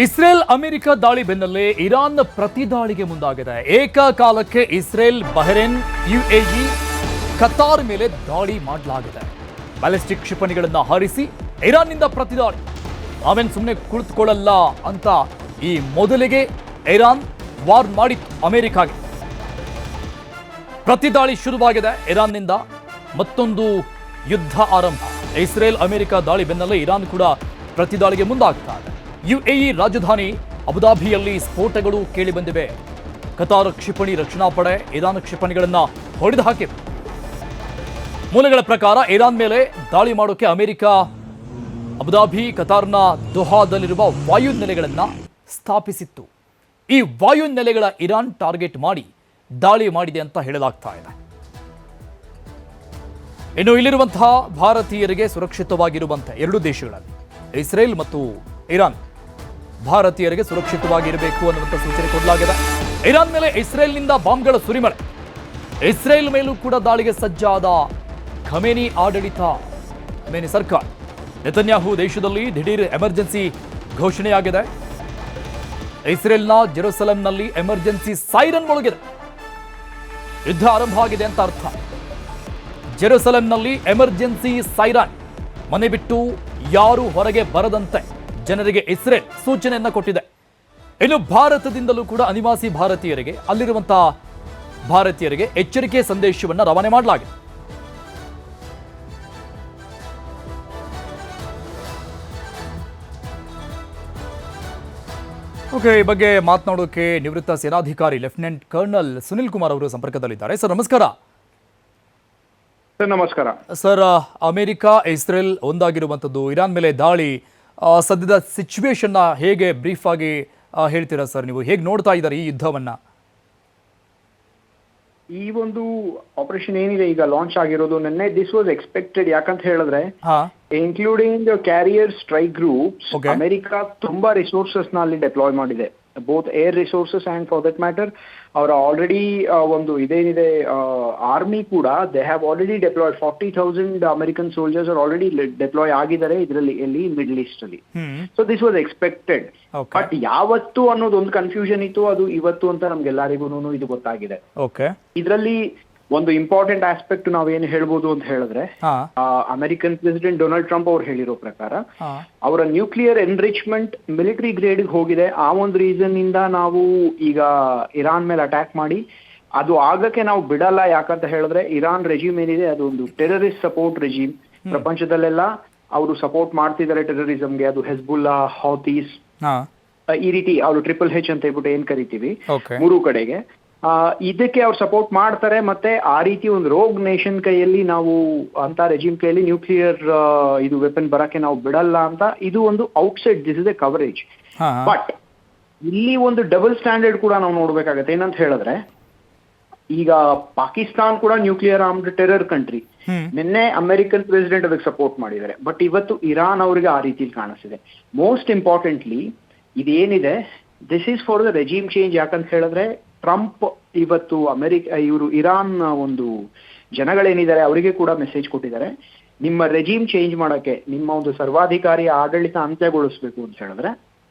Israel America ದಾಳಿ ಬೆನ್ನಲ್ಲೇ Iran ಪ್ರತಿದಾಳಿಗೆ ಮುಂದಾಗಿದೆ. ಏಕಕಾಲಕ್ಕೆ ಇಸ್ರೇಲ್, ಬಹರೇನ್, ಯುಎಇ, ಕತಾರ್ ಮೇಲೆ ದಾಳಿ ಮಾಡಲಾಗಿದೆ. ಬ್ಯಾಲಿಸ್ಟಿಕ್ ಕ್ಷಿಪಣಿಗಳನ್ನು ಹಾರಿಸಿ ಇರಾನ್ನಿಂದ ಪ್ರತಿದಾಳಿ. ನಾವೇನು ಸುಮ್ಮನೆ ಕುಳಿತುಕೊಳ್ಳಲ್ಲ ಅಂತ ಈ ಮೊದಲಿಗೆ ಇರಾನ್ ವಾರ್ನ್ ಮಾಡಿತ್ತು ಅಮೆರಿಕಾಗೆ. ಪ್ರತಿದಾಳಿ ಶುರುವಾಗಿದೆ. ಇರಾನ್ನಿಂದ ಮತ್ತೊಂದು ಯುದ್ಧ ಆರಂಭ. ಇಸ್ರೇಲ್ ಅಮೆರಿಕ ದಾಳಿ ಬೆನ್ನಲ್ಲೇ ಇರಾನ್ ಕೂಡ ಪ್ರತಿದಾಳಿಗೆ ಮುಂದಾಗ್ತಾ ಇದೆ. ಯುಎಇ ರಾಜಧಾನಿ ಅಬುದಾಬಿಯಲ್ಲಿ ಸ್ಫೋಟಗಳು ಕೇಳಿಬಂದಿವೆ. ಕತಾರ್ ಕ್ಷಿಪಣಿ ರಕ್ಷಣಾ ಪಡೆ ಇರಾನ್ ಕ್ಷಿಪಣಿಗಳನ್ನು ಹೊಡೆದು ಹಾಕಿದೆ. ಮೂಲಗಳ ಪ್ರಕಾರ ಇರಾನ್ ಮೇಲೆ ದಾಳಿ ಮಾಡೋಕೆ ಅಮೆರಿಕ ಅಬುದಾಬಿ, ಕತಾರ್ನ ದೋಹಾದಲ್ಲಿರುವ ವಾಯುನೆಲೆಗಳನ್ನು ಸ್ಥಾಪಿಸಿತ್ತು. ಈ ವಾಯುನೆಲೆಗಳ ಇರಾನ್ ಟಾರ್ಗೆಟ್ ಮಾಡಿ ದಾಳಿ ಮಾಡಿದೆ ಅಂತ ಹೇಳಲಾಗ್ತಾ ಇದೆ. ಇನ್ನು ಇಲ್ಲಿರುವಂತಹ ಭಾರತೀಯರಿಗೆ ಸುರಕ್ಷಿತವಾಗಿರುವಂತೆ ಎರಡು ದೇಶಗಳಲ್ಲಿ ಇಸ್ರೇಲ್ ಮತ್ತು ಇರಾನ್ ಭಾರತೀಯರಿಗೆ ಸುರಕ್ಷಿತವಾಗಿರಬೇಕು ಅನ್ನುವಂಥ ಸೂಚನೆ ಕೊಡಲಾಗಿದೆ. ಇರಾನ್ ಮೇಲೆ ಇಸ್ರೇಲ್ನಿಂದ ಬಾಂಬ್ಗಳ ಸುರಿಮಳೆ. ಇಸ್ರೇಲ್ ಮೇಲೂ ಕೂಡ ದಾಳಿಗೆ ಸಜ್ಜಾದ ಖಮೇನಿ ಆಡಳಿತ, ಖಮೇನಿ ಸರ್ಕಾರ. ನೆತನ್ಯಾಹು ದೇಶದಲ್ಲಿ ದಿಢೀರ್ ಎಮರ್ಜೆನ್ಸಿ ಘೋಷಣೆಯಾಗಿದೆ. ಇಸ್ರೇಲ್ನ ಜೆರುಸಲೆಂನಲ್ಲಿ ಎಮರ್ಜೆನ್ಸಿ ಸೈರನ್ ಮೊಳಗಿದೆ. ಯುದ್ಧ ಆರಂಭ ಆಗಿದೆ ಅಂತ ಅರ್ಥ. ಜೆರುಸಲೆಂನಲ್ಲಿ ಎಮರ್ಜೆನ್ಸಿ ಸೈರನ್. ಮನೆ ಬಿಟ್ಟು ಯಾರು ಹೊರಗೆ ಬರದಂತೆ ಜನರಿಗೆ ಇಸ್ರೇಲ್ ಸೂಚನೆಯನ್ನ ಕೊಟ್ಟಿದೆ. ಇನ್ನು ಭಾರತದಿಂದಲೂ ಕೂಡ ಅನಿವಾಸಿ ಭಾರತೀಯರಿಗೆ, ಅಲ್ಲಿರುವಂತಹ ಭಾರತೀಯರಿಗೆ ಎಚ್ಚರಿಕೆ ಸಂದೇಶವನ್ನು ರವಾನೆ ಮಾಡಲಾಗಿದೆ. ಓಕೆ, ಈ ಬಗ್ಗೆ ಮಾತನಾಡೋಕೆ ನಿವೃತ್ತ ಸೇನಾಧಿಕಾರಿ ಲೆಫ್ಟಿನೆಂಟ್ ಕರ್ನಲ್ ಸುನಿಲ್ ಕುಮಾರ್ ಅವರು ಸಂಪರ್ಕದಲ್ಲಿದ್ದಾರೆ. ಸರ್ ನಮಸ್ಕಾರ. ನಮಸ್ಕಾರ ಸರ್, ಅಮೆರಿಕ ಇಸ್ರೇಲ್ ಒಂದಾಗಿರುವಂಥದ್ದು, ಇರಾನ್ ಮೇಲೆ ದಾಳಿ, ಸದ್ಯದ ಸಿಚುವೇಶನ್ನ ಹೇಗೆ ಬ್ರೀಫ್ ಆಗಿ ಹೇಳ್ತೀರಾ ಸರ್? ನೀವು ಹೇಗೆ ನೋಡ್ತಾ ಇದ್ದಾರೆ ಈ ಯುದ್ಧವನ್ನ? ಈ ಒಂದು ಆಪರೇಷನ್ ಏನಿದೆ ಈಗ ಲಾಂಚ್ ಆಗಿರೋದು ನಿನ್ನೆ, ದಿಸ್ ವಾಸ್ ಎಕ್ಸ್ಪೆಕ್ಟೆಡ್. ಯಾಕಂತ ಹೇಳಿದ್ರೆ including carrier strike groups, America ತುಂಬಾ ರಿಸೋರ್ಸಸ್ ನ ಅಲ್ಲಿ ಡೆಪ್ಲಾಯ್ ಮಾಡಿದೆ. Both air resources and for that matter ಅವರ ಆಲ್ರೆಡಿ ಒಂದು ಇದೇನಿದೆ ಆರ್ಮಿ ಕೂಡ they have already deployed 40,000 American soldiers already deploy ಆಗಿದ್ದಾರೆ ಇದರಲ್ಲಿ, ಎಲ್ಲಿ ಮಿಡ್ಲ್ ಈಸ್ಟ್ ಅಲ್ಲಿ. So this was expected. But ಯಾವತ್ತು ಅನ್ನೋದು ಒಂದು ಕನ್ಫ್ಯೂಷನ್ ಇತ್ತು, ಅದು ಇವತ್ತು ಅಂತ ನಮ್ಗೆಲ್ಲರಿಗೂ ಇದು ಗೊತ್ತಾಗಿದೆ. ಇದರಲ್ಲಿ ಒಂದು ಇಂಪಾರ್ಟೆಂಟ್ ಆಸ್ಪೆಕ್ಟ್ ನಾವೇನು ಹೇಳ್ಬೋದು ಅಂತ ಹೇಳಿದ್ರೆ, ಅಮೆರಿಕನ್ ಪ್ರೆಸಿಡೆಂಟ್ ಡೊನಾಲ್ಡ್ ಟ್ರಂಪ್ ಅವ್ರು ಹೇಳಿರೋ ಪ್ರಕಾರ ಅವರ ನ್ಯೂಕ್ಲಿಯರ್ ಎನ್ರಿಚ್ಮೆಂಟ್ ಮಿಲಿಟರಿ ಗ್ರೇಡ್ ಹೋಗಿದೆ. ಆ ಒಂದು ರೀಸನ್ ಇಂದ ನಾವು ಈಗ ಇರಾನ್ ಮೇಲೆ ಅಟ್ಯಾಕ್ ಮಾಡಿ ಅದು ಆಗಕ್ಕೆ ನಾವು ಬಿಡಲ್ಲ. ಯಾಕಂತ ಹೇಳಿದ್ರೆ ಇರಾನ್ ರೆಜಿಮ್ ಏನಿದೆ ಅದು ಒಂದು ಟೆರರಿಸ್ಟ್ ಸಪೋರ್ಟ್ ರೆಜಿಮ್. ಪ್ರಪಂಚದಲ್ಲೆಲ್ಲ ಅವರು ಸಪೋರ್ಟ್ ಮಾಡ್ತಿದ್ದಾರೆ ಟೆರರಿಸಂಗೆ. ಅದು ಹೆಜ್ಬುಲ್ಲಾ, ಹೌತೀಸ್, ಈ ರೀತಿ ಅವರು ಟ್ರಿಪಲ್ ಹೆಚ್ ಅಂತ ಹೇಳ್ಬಿಟ್ಟು ಏನ್ ಕರಿತೀವಿ ಮೂರು ಕಡೆಗೆ, ಇದಕ್ಕೆ ಅವ್ರು ಸಪೋರ್ಟ್ ಮಾಡ್ತಾರೆ. ಮತ್ತೆ ಆ ರೀತಿ ಒಂದು ರೋಗ್ ನೇಷನ್ ಕೈಯಲ್ಲಿ ನಾವು ಅಂತ ರೆಜಿಮ್ ಕೈಯಲ್ಲಿ ನ್ಯೂಕ್ಲಿಯರ್ ಇದು ವೆಪನ್ ಬರಕ್ಕೆ ನಾವು ಬಿಡಲ್ಲ ಅಂತ ಇದು ಒಂದು outside, this is A coverage. But ಇಲ್ಲಿ ಒಂದು ಡಬಲ್ ಸ್ಟ್ಯಾಂಡರ್ಡ್ ಕೂಡ ನಾವು ನೋಡ್ಬೇಕಾಗತ್ತೆ. ಏನಂತ ಹೇಳಿದ್ರೆ, ಈಗ ಪಾಕಿಸ್ತಾನ್ ಕೂಡ ನ್ಯೂಕ್ಲಿಯರ್ ಆರ್ಮ್ಡ್ ಟೆರರ್ ಕಂಟ್ರಿ. ನಿನ್ನೆ ಅಮೆರಿಕನ್ ಪ್ರೆಸಿಡೆಂಟ್ ಅದಕ್ಕೆ ಸಪೋರ್ಟ್ ಮಾಡಿದ್ದಾರೆ. ಬಟ್ ಇವತ್ತು ಇರಾನ್ ಅವರಿಗೆ ಆ ರೀತಿ ಕಾಣಿಸ್ತಿದೆ. ಮೋಸ್ಟ್ ಇಂಪಾರ್ಟೆಂಟ್ಲಿ ಇದೇನಿದೆ, this is for the regime change. ಯಾಕಂತ ಹೇಳಿದ್ರೆ ಟ್ರಂಪ್ ಇವತ್ತು ಇವರು ಇರಾನ್ ಒಂದು ಜನಗಳೇನಿದ್ದಾರೆ ಅವರಿಗೆ ಕೂಡ ಮೆಸೇಜ್ ಕೊಟ್ಟಿದ್ದಾರೆ, ನಿಮ್ಮ ರೆಜಿಮ್ ಚೇಂಜ್ ಮಾಡಕ್ಕೆ, ನಿಮ್ಮ ಒಂದು ಸರ್ವಾಧಿಕಾರಿ ಆಡಳಿತ ಅಂತ್ಯಗೊಳಿಸ್ಬೇಕು ಅಂತ ಹೇಳಿದ್ರೆ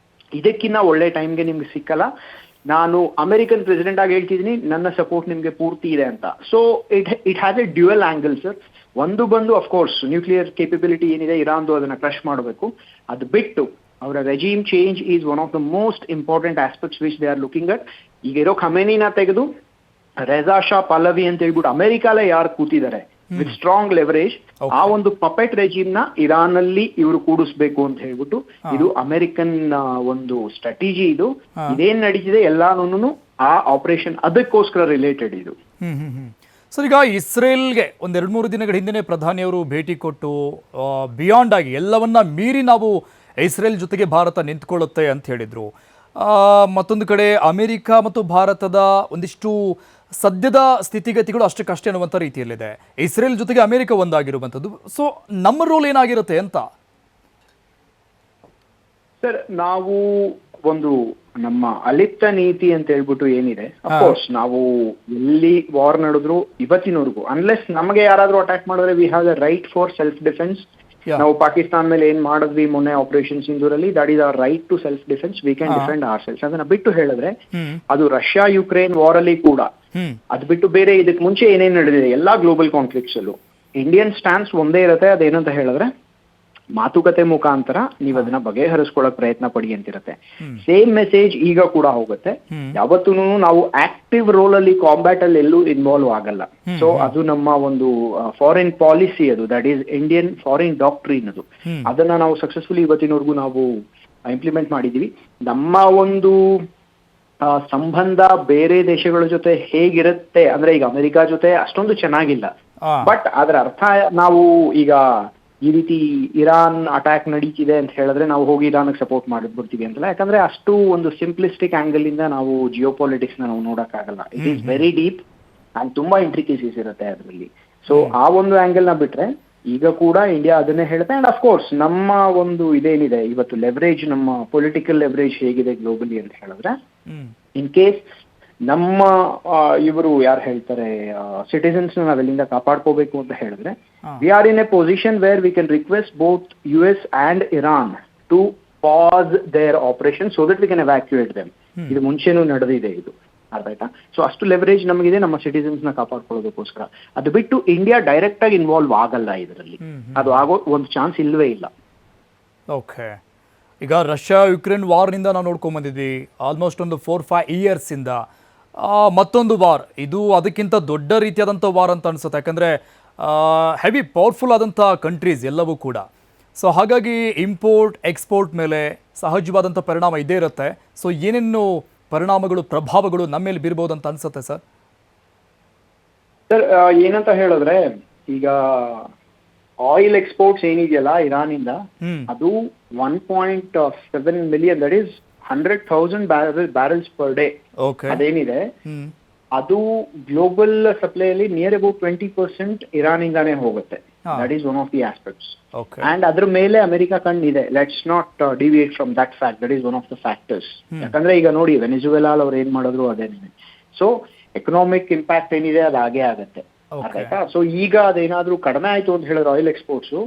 ಇದಕ್ಕಿಂತ ಒಳ್ಳೆ ಟೈಮ್ಗೆ ನಿಮ್ಗೆ ಸಿಕ್ಕಲ್ಲ. ನಾನು ಅಮೆರಿಕನ್ ಪ್ರೆಸಿಡೆಂಟ್ ಆಗಿ ಹೇಳ್ತಿದ್ದೀನಿ, ನನ್ನ ಸಪೋರ್ಟ್ ನಿಮ್ಗೆ ಪೂರ್ತಿ ಇದೆ ಅಂತ. So it has A dual angle sir. ಒಂದು ಬಂದು ಅಫ್ಕೋರ್ಸ್ ನ್ಯೂಕ್ಲಿಯರ್ ಕೇಪಬಿಲಿಟಿ ಏನಿದೆ ಇರಾನ್ದು ಅದನ್ನ ಕ್ರಶ್ ಮಾಡಬೇಕು. ಅದು ಬಿಟ್ಟು ಅವರ regime change is one of the most important aspects which they are looking at. ಈಗ ಇರೋ ಖಮೇನಿನ ತೆಗೆದು ರೆಜಾ ಶಾ ಪಲ್ಲವಿ ಅಂತ ಹೇಳ್ಬಿಟ್ಟು ಅಮೆರಿಕಾಲೇ ಯಾರು ಕೂತಿದ್ದಾರೆ ವಿತ್ ಸ್ಟ್ರಾಂಗ್ ಲೆವರೇಜ್, ಆ ಒಂದು ಪಪೆಟ್ ರೆಜಿಮ್ ನ ಇರಾನ್ ಅಲ್ಲಿ ಇವರು ಕೂಡಿಸ್ಬೇಕು ಅಂತ ಹೇಳ್ಬಿಟ್ಟು ಇದು ಅಮೆರಿಕನ್ ಒಂದು ಸ್ಟ್ರಾಟಜಿ. ಇದು ಇದೇನ್ ನಡೀತಿದೆ ಎಲ್ಲಾನು ಆ ಆಪರೇಷನ್ ಅದಕ್ಕೋಸ್ಕರ ರಿಲೇಟೆಡ್ ಇದು. ಸರ್, ಈಗ ಇಸ್ರೇಲ್ಗೆ ಒಂದ್ 2-3 ದಿನಗಳ ಹಿಂದೆ ಪ್ರಧಾನಿಯವರು ಭೇಟಿ ಕೊಟ್ಟು ಬಿಯಾಂಡ್ ಆಗಿ ಎಲ್ಲವನ್ನ ಮೀರಿ ನಾವು ಇಸ್ರೇಲ್ ಜೊತೆಗೆ ಭಾರತ ನಿಂತ್ಕೊಳ್ಳುತ್ತೆ ಅಂತ ಹೇಳಿದ್ರು. ಮತ್ತೊಂದು ಕಡೆ ಅಮೆರಿಕ ಮತ್ತು ಭಾರತದ ಒಂದಿಷ್ಟು ಸದ್ಯದ ಸ್ಥಿತಿಗತಿಗಳು ಅಷ್ಟಕ್ಕಷ್ಟೇ ಅನ್ನುವಂಥ ರೀತಿಯಲ್ಲಿದೆ. ಇಸ್ರೇಲ್ ಜೊತೆಗೆ ಅಮೆರಿಕ ಒಂದಾಗಿರುವಂಥದ್ದು. ಸೊ ನಮ್ಮ ರೋಲ್ ಏನಾಗಿರುತ್ತೆ ಅಂತ? ಸರ್, ನಾವು ಒಂದು ನಮ್ಮ ಅಲಿಪ್ತ ನೀತಿ ಅಂತ ಹೇಳ್ಬಿಟ್ಟು ಏನಿದೆ, ಅಫ್ಕೋರ್ಸ್ ನಾವು ಎಲ್ಲಿ ವಾರ್ ನಡೆದ್ರು ಇವತ್ತಿನವರೆಗೂ, ಅನ್ಲೆಸ್ ನಮಗೆ ಯಾರಾದ್ರೂ ಅಟ್ಯಾಕ್ ಮಾಡಿದ್ರೆ we have the right for self defence. ನಾವು ಪಾಕಿಸ್ತಾನ ಮೇಲೆ ಏನ್ ಮಾಡಿದ್ವಿ ಮೊನ್ನೆ ಆಪರೇಷನ್ ಸಿಂಧೂರಲ್ಲಿ, that is our right to self defence, we can defend ourselves. ಅದನ್ನ ಬಿಟ್ಟು ಹೇಳಿದ್ರೆ ಅದು ರಷ್ಯಾ ಯುಕ್ರೇನ್ ವಾರ್ ಅಲ್ಲಿ ಕೂಡ, ಅದ್ ಬಿಟ್ಟು ಬೇರೆ ಇದಕ್ ಮುಂಚೆ ಏನೇನ್ ನಡೆದಿದೆ ಎಲ್ಲಾ ಗ್ಲೋಬಲ್ ಕಾನ್ಫ್ಲಿಕ್ಟ್ಸ್ ಅಲ್ಲೂ ಇಂಡಿಯನ್ ಸ್ಟ್ಯಾನ್ಸ್ ಒಂದೇ ಇರುತ್ತೆ. ಅದೇನಂತ ಹೇಳಿದ್ರೆ ಮಾತುಕತೆ ಮುಖಾಂತರ ನೀವು ಅದನ್ನ ಬಗೆಹರಿಸ್ಕೊಳ್ಳಕ್ ಪ್ರಯತ್ನ ಪಡಿ ಅಂತಿರತ್ತೆ. ಸೇಮ್ ಮೆಸೇಜ್ ಈಗ ಕೂಡ ಹೋಗುತ್ತೆ. ಯಾವತ್ತೂ ನಾವು ಆಕ್ಟಿವ್ ರೋಲ್ ಅಲ್ಲಿ ಕಾಂಬ್ಯಾಟ್ ಅಲ್ಲಿ ಎಲ್ಲೂ ಇನ್ವಾಲ್ವ್ ಆಗಲ್ಲ. ಸೊ ಅದು ನಮ್ಮ ಒಂದು ಫಾರಿನ್ ಪಾಲಿಸಿ, ಅದು that is Indian foreign doctrine. ಅದು ಅದನ್ನ ನಾವು ಸಕ್ಸಸ್ಫುಲಿ ಇವತ್ತಿನವರೆಗೂ ನಾವು ಇಂಪ್ಲಿಮೆಂಟ್ ಮಾಡಿದೀವಿ. ನಮ್ಮ ಒಂದು ಸಂಬಂಧ ಬೇರೆ ದೇಶಗಳ ಜೊತೆ ಹೇಗಿರುತ್ತೆ ಅಂದ್ರೆ, ಈಗ ಅಮೆರಿಕ ಜೊತೆ ಅಷ್ಟೊಂದು ಚೆನ್ನಾಗಿಲ್ಲ, ಬಟ್ ಅದರ ಅರ್ಥ ನಾವು ಈಗ ಈ ರೀತಿ ಇರಾನ್ ಅಟ್ಯಾಕ್ ನಡೀತಿದೆ ಅಂತ ಹೇಳಿದ್ರೆ ನಾವು ಹೋಗಿ ಇರಾನ್ಗೆ ಸಪೋರ್ಟ್ ಮಾಡಿಬಿಡ್ತೀವಿ ಅಂತಲ್ಲ. ಯಾಕಂದ್ರೆ ಅಷ್ಟು ಒಂದು ಸಿಂಪ್ಲಿಸ್ಟಿಕ್ ಆಂಗಲ್ ಇಂದ ನಾವು ಜಿಯೋಪಾಲಿಟಿಕ್ಸ್ ನಾವು ನೋಡಕ್ಕಾಗಲ್ಲ. It is very deep and ತುಂಬಾ ಇಂಟ್ರಿಕೇಸೀಸ್ ಇರುತ್ತೆ ಅದರಲ್ಲಿ. ಸೊ ಆ ಒಂದು ಆಂಗಲ್ ನ ಬಿಟ್ರೆ ಈಗ ಕೂಡ ಇಂಡಿಯಾ ಅದನ್ನೇ ಹೇಳುತ್ತೆ. ಅಂಡ್ ಅಫ್ಕೋರ್ಸ್ ನಮ್ಮ ಒಂದು ಇದೇನಿದೆ ಇವತ್ತು ಲೆವರೇಜ್, ನಮ್ಮ ಪೊಲಿಟಿಕಲ್ ಲೆವರೇಜ್ ಹೇಗಿದೆ ಗ್ಲೋಬಲಿ ಅಂತ ಹೇಳಿದ್ರೆ, ಇನ್ ಕೇಸ್ ನಮ್ಮ ಇವರು ಯಾರು ಹೇಳ್ತಾರೆ ಸಿಟಿಸನ್ಸ್ ನಾವೆಲ್ಲಿಂದ ಕಾಪಾಡ್ಕೋಬೇಕು ಅಂತ ಹೇಳಿದ್ರೆ, we are in a position where we can request both US and Iran to pass their operation so that we can evacuate them. ಇದು ಮುಂಚೆನೂ ನಡೆದಿದೆ ಇದು, ಅರ್ಥ ಆಯ್ತಾ? ಸೊ ಅಷ್ಟು ಲೆವರೇಜ್ ನಮಗಿದೆ ನಮ್ಮ ಸಿಟಿಸನ್ಸ್ ನ ಕಾಪಾಡ್ಕೊಳ್ಳೋದಕ್ಕೋಸ್ಕರ. ಅದು ಬಿಟ್ಟು ಇಂಡಿಯಾ ಡೈರೆಕ್ಟ್ ಆಗಿ ಇನ್ವಾಲ್ವ್ ಆಗಲ್ಲ ಇದರಲ್ಲಿ, ಅದು ಆಗೋ ಒಂದು ಚಾನ್ಸ್ ಇಲ್ವೇ ಇಲ್ಲ. ಓಕೆ, ಈಗ ರಷ್ಯಾ ಯುಕ್ರೇನ್ ವಾರ್ನಿಂದ ನಾವು ನೋಡ್ಕೊಂಡ್ ಬಂದಿದ್ವಿ ಆಲ್ಮೋಸ್ಟ್ ಒಂದು 4-5 ಇಯರ್ಸ್ ಇಂದ. ಮತ್ತೊಂದು ವಾರ್, ಇದು ಅದಕ್ಕಿಂತ ದೊಡ್ಡ ರೀತಿಯಾದಂಥ ವಾರ್ ಅಂತ ಅನ್ಸುತ್ತೆ. ಯಾಕಂದರೆ ಹೆವಿ ಪವರ್ಫುಲ್ ಆದಂಥ ಕಂಟ್ರೀಸ್ ಎಲ್ಲವೂ ಕೂಡ. ಸೊ ಹಾಗಾಗಿ ಇಂಪೋರ್ಟ್ ಎಕ್ಸ್ಪೋರ್ಟ್ ಮೇಲೆ ಸಹಜವಾದಂಥ ಪರಿಣಾಮ ಇದ್ದೇ ಇರುತ್ತೆ. ಸೊ ಏನೇನು ಪರಿಣಾಮಗಳು, ಪ್ರಭಾವಗಳು ನಮ್ಮ ಮೇಲೆ ಬೀರ್ಬೋದು ಅಂತ ಅನ್ಸುತ್ತೆ ಸರ್? ಸರ್ ಏನಂತ ಹೇಳಿದ್ರೆ, ಈಗ ಆಯಿಲ್ ಎಕ್ಸ್ಪೋರ್ಟ್ಸ್ ಏನಿದೆಯಲ್ಲ ಇರಾನಿಂದ, ಅದು 1.7 million, that is 100,000 barrels per day. ಅದೇನಿದೆ ಅದು ಗ್ಲೋಬಲ್ ಸಪ್ಲೈ ಅಲ್ಲಿ ನಿಯರ್ ಅಬೌಟ್ 20% ಇರಾನ್ ಇಂದಾನೇ ಹೋಗುತ್ತೆ. That is one of the aspects. And ಅದ್ರ ಮೇಲೆ ಅಮೆರಿಕ ಕಣ್ಣಿದೆ. Let's not deviate from that fact, that is one of the factors. ಯಾಕಂದ್ರೆ ಈಗ ನೋಡಿ ವೆನಿಜುವೆಲಾ ಅವ್ರು ಏನ್ ಮಾಡಿದ್ರು ಅದೇನಿದೆ. ಸೊ ಎಕನಾಮಿಕ್ ಇಂಪ್ಯಾಕ್ಟ್ ಏನಿದೆ ಅದು ಹಾಗೆ ಆಗತ್ತೆ, ಆಯ್ತಾ? ಸೊ ಈಗ ಅದೇನಾದ್ರೂ ಕಡಿಮೆ ಆಯ್ತು ಅಂತ ಹೇಳಿದ್ರೆ ಆಯಿಲ್ ಎಕ್ಸ್ಪೋರ್ಟ್ಸ್,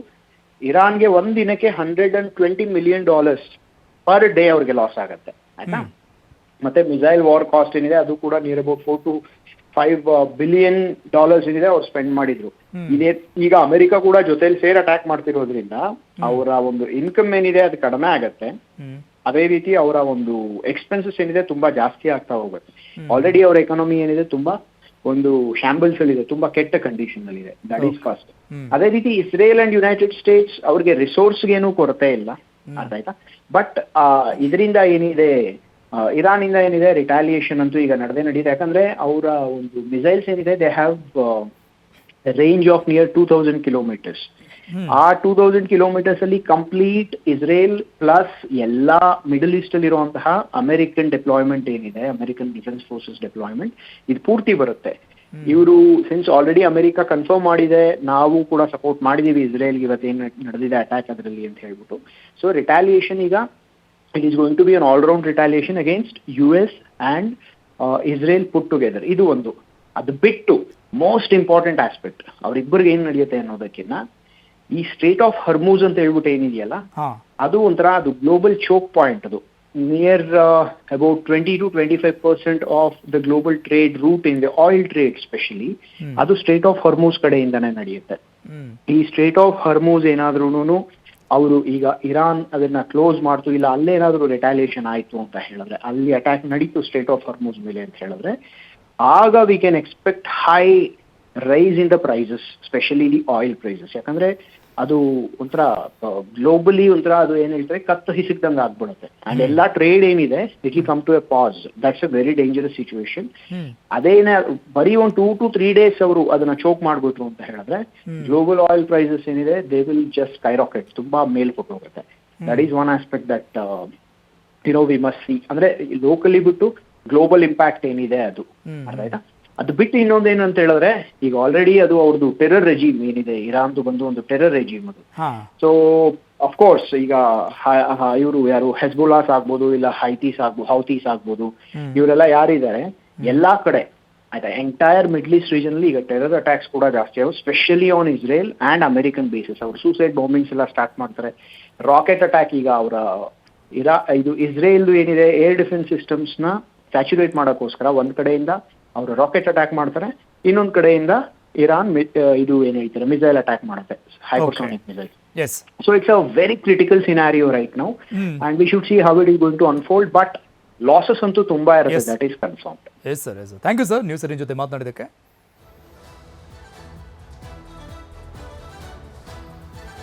ಇರಾನ್ಗೆ ಒಂದ್ ದಿನಕ್ಕೆ $120 ಮಿಲಿಯನ್ ಪರ್ ಡೇ ಅವ್ರಿಗೆ ಲಾಸ್ ಆಗತ್ತೆ, ಆಯ್ತಾ? ಮತ್ತೆ ಮಿಸೈಲ್ ವಾರ್ ಕಾಸ್ಟ್ ಏನಿದೆ ಅದು ಕೂಡ ನಿಯರ್ ಅಬೌಟ್ $4 to $5 ಬಿಲಿಯನ್ ಏನಿದೆ ಅವ್ರು ಸ್ಪೆಂಡ್ ಮಾಡಿದ್ರು. ಇದೇ ಈಗ ಅಮೆರಿಕ ಕೂಡ ಜೊತೆಲಿ ಸೇರ್ ಅಟ್ಯಾಕ್ ಮಾಡ್ತಿರೋದ್ರಿಂದ ಅವರ ಒಂದು ಇನ್ಕಮ್ ಏನಿದೆ ಅದು ಕಡಿಮೆ ಆಗತ್ತೆ. ಅದೇ ರೀತಿ ಅವರ ಒಂದು ಎಕ್ಸ್ಪೆನ್ಸಸ್ ಏನಿದೆ ತುಂಬಾ ಜಾಸ್ತಿ ಆಗ್ತಾ ಹೋಗುತ್ತೆ. ಆಲ್ರೆಡಿ ಅವರ ಎಕಾನಮಿ ಏನಿದೆ ತುಂಬಾ ಒಂದು ಶಾಂಬಲ್ಸ್ ಅಲ್ಲಿ ಇದೆ, ತುಂಬಾ ಕೆಟ್ಟ ಕಂಡೀಷನ್ ಅಲ್ಲಿ ಇದೆ. That is first. ಅದೇ ರೀತಿ ಇಸ್ರೇಲ್ ಅಂಡ್ ಯುನೈಟೆಡ್ ಸ್ಟೇಟ್ಸ್ ಅವ್ರಿಗೆ ರಿಸೋರ್ಸ್ಗೇನು ಕೊರತೆ ಇಲ್ಲ, ಆಯ್ತಾ? ಬಟ್ ಇದರಿಂದ ಏನಿದೆ, ಇರಾನ್ ಇಂದ ಏನಿದೆ ರಿಟಾಲಿಯೇಷನ್ ಅಂತೂ ಈಗ ನಡೀಇದೆ. ಯಾಕಂದ್ರೆ ಅವರ ಒಂದು ಮಿಸೈಲ್ಸ್ ಏನಿದೆ they have range of near 2000 kilometres. ಆ 2000 ಕಿಲೋಮೀಟರ್ಸ್ ಅಲ್ಲಿ ಕಂಪ್ಲೀಟ್ ಇಸ್ರೇಲ್ ಪ್ಲಸ್ ಎಲ್ಲಾ ಮಿಡಲ್ ಈಸ್ಟ್ ಅಲ್ಲಿ ಇರುವಂತಹ ಅಮೆರಿಕನ್ ಡಿಪ್ಲಾಯ್ಮೆಂಟ್ ಏನಿದೆ, ಅಮೆರಿಕನ್ ಡಿಫೆನ್ಸ್ ಫೋರ್ಸಸ್ ಡಿಪ್ಲಾಯ್ಮೆಂಟ್, ಇದು ಪೂರ್ತಿ ಬರುತ್ತೆ. ಇವರು ಸಿನ್ಸ್ ಆಲ್ರೆಡಿ ಅಮೆರಿಕ ಕನ್ಫರ್ಮ್ ಮಾಡಿದೆ, ನಾವು ಕೂಡ ಸಪೋರ್ಟ್ ಮಾಡಿದೀವಿ ಇಸ್ರೇಲ್ಗೆ ಇವತ್ತೇನು ನಡೆದಿದೆ ಅಟ್ಯಾಕ್ ಅದರಲ್ಲಿ ಅಂತ ಹೇಳ್ಬಿಟ್ಟು. ಸೊ ರಿಟಾಲಿಯೇಷನ್ ಈಗ it is going to be an all round retaliation against US and Israel put together. ಇದು ಒಂದು. ಅದು ಬಿಟ್ಟು ಮೋಸ್ಟ್ ಇಂಪಾರ್ಟೆಂಟ್ ಆಸ್ಪೆಕ್ಟ್ ಅವ್ರಿಬ್ಬರಿಗೆ ಏನ್ ನಡೆಯುತ್ತೆ ಅನ್ನೋದಕ್ಕಿಂತ, ಈ ಸ್ಟ್ರೇಟ್ ಆಫ್ ಹರ್ಮೂಸ್ ಅಂತ ಹೇಳ್ಬಿಟ್ಟು ಏನಿದೆಯಲ್ಲ, ಅದು ಒಂಥರ ಅದು ಗ್ಲೋಬಲ್ ಚೋಕ್ ಪಾಯಿಂಟ್. ಅದು near about 20 to 25% of the global trade route in the oil trade specially, ಅದು ಸ್ಟ್ರೇಟ್ ಆಫ್ ಹರ್ಮೂಸ್ ಕಡೆಯಿಂದಾನೇ ನಡೆಯುತ್ತೆ. ಈ ಸ್ಟ್ರೇಟ್ ಆಫ್ ಹರ್ಮೂಸ್ ಏನಾದ್ರೂನು ಅವರು ಈಗ ಇರಾನ್ ಅದನ್ನ ಕ್ಲೋಸ್ ಮಾಡ್ತು, ಇಲ್ಲ ಅಲ್ಲೇನಾದ್ರೂ ರಿಟಾಲಿಯೇಷನ್ ಆಯ್ತು ಅಂತ ಹೇಳಿದ್ರೆ, ಅಲ್ಲಿ ಅಟ್ಯಾಕ್ ನಡೀತು ಸ್ಟ್ರೇಟ್ ಆಫ್ ಹರ್ಮೂಸ್ ಮೇಲೆ ಅಂತ ಹೇಳಿದ್ರೆ, ಆಗ we can expect high rise in the prices, specially the oil prices. ಯಾಕಂದ್ರೆ ಅದು ಒಂಥರ ಗ್ಲೋಬಲಿ ಒಂಥರ ಅದು ಏನ್ ಹೇಳ್ತಾರೆ ಕತ್ತು ಹಿಸಿಕ್ದಂಗೆ ಆಗ್ಬಿಡುತ್ತೆ. ಅಂಡ್ ಎಲ್ಲಾ ಟ್ರೇಡ್ ಏನಿದೆ it will come to a pause. That's a very dangerous situation. ಅದೇನ ಬರೀ ಒಂದು 2 to 3 days ಅವರು ಅದನ್ನ ಚೋಕ್ ಮಾಡ್ಬಿಟ್ರು ಅಂತ ಹೇಳಿದ್ರೆ, ಗ್ಲೋಬಲ್ ಆಯಿಲ್ ಪ್ರೈಸಸ್ ಏನಿದೆ ದೇ ವಿಲ್ ಜಸ್ಟ್ ಸ್ಕೈರಾಕೆಟ್, ತುಂಬಾ ಮೇಲ್ ಕೊಟ್ಟು ಹೋಗುತ್ತೆ. That is one aspect that we must C. ಅಂದ್ರೆ ಲೋಕಲಿ ಬಿಟ್ಟು ಗ್ಲೋಬಲ್ ಇಂಪ್ಯಾಕ್ಟ್ ಏನಿದೆ ಅದು, ಅರ್ಥ ಆಯ್ತಾ? ಅದು ಬಿಟ್ಟು ಇನ್ನೊಂದೇನು ಅಂತ ಹೇಳಿದ್ರೆ, ಈಗ ಆಲ್ರೆಡಿ ಅದು ಅವ್ರದ್ದು ಟೆರರ್ ರೆಜಿಮ್ ಏನಿದೆ ಇರಾನ್ದು ಬಂದು ಒಂದು ಟೆರರ್ ರೆಜಿಮ್ ಅದು. ಸೊ ಅಫ್ಕೋರ್ಸ್ ಈಗ ಇವರು ಯಾರು ಹೆಜ್ಬುಲ್ಲಾಸ್ ಆಗ್ಬೋದು, ಇಲ್ಲ ಹೌತೀಸ್ ಆಗ್ಬೋದು, ಇವರೆಲ್ಲ ಯಾರಿದ್ದಾರೆ ಎಲ್ಲಾ ಕಡೆ ಆಯ್ತಾ, ಎಂಟೈರ್ ಮಿಡ್ಲ್ ಈಸ್ಟ್ ರೀಜನ್ ಅಲ್ಲಿ ಈಗ ಟೆರರ್ ಅಟ್ಯಾಕ್ಸ್ ಕೂಡ ಜಾಸ್ತಿ ಆಗುತ್ತೆ, specially on Israel and American basis. ಅವರು ಸೂಸೈಡ್ ಬಾಂಬಿಂಗ್ಸ್ ಎಲ್ಲ ಸ್ಟಾರ್ಟ್ ಮಾಡ್ತಾರೆ. ರಾಕೆಟ್ ಅಟ್ಯಾಕ್ ಈಗ ಅವರ ಇದು ಇಸ್ರೇಲ್ ಏನಿದೆ ಏರ್ ಡಿಫೆನ್ಸ್ ಸಿಸ್ಟಮ್ಸ್ ನ ಸ್ಯಾಚುರೇಟ್ ಮಾಡೋಕ್ಕೋಸ್ಕರ ಒಂದ್ ಕಡೆಯಿಂದ ಅವರು ರಾಕೆಟ್ ಅಟ್ಯಾಕ್ ಮಾಡ್ತಾರೆ, ಇನ್ನೊಂದ್ ಕಡೆಯಿಂದ ಇರಾನ್ ಇದು ಏನ್ ಹೇಳ್ತಾರೆ ಮಿಸೈಲ್ ಅಟ್ಯಾಕ್ ಮಾಡುತ್ತೆ, hypersonic missile. So it's a very critical scenario right now, and we should see how it is going to unfold. But losses ಅಂತೂ ತುಂಬಾ ಇರುತ್ತೆ, that is confirmed. Yes sir. Thank you sir, news eighteen ಜೊತೆ ಮಾತನಾಡಿದ್ದಕ್ಕೆ.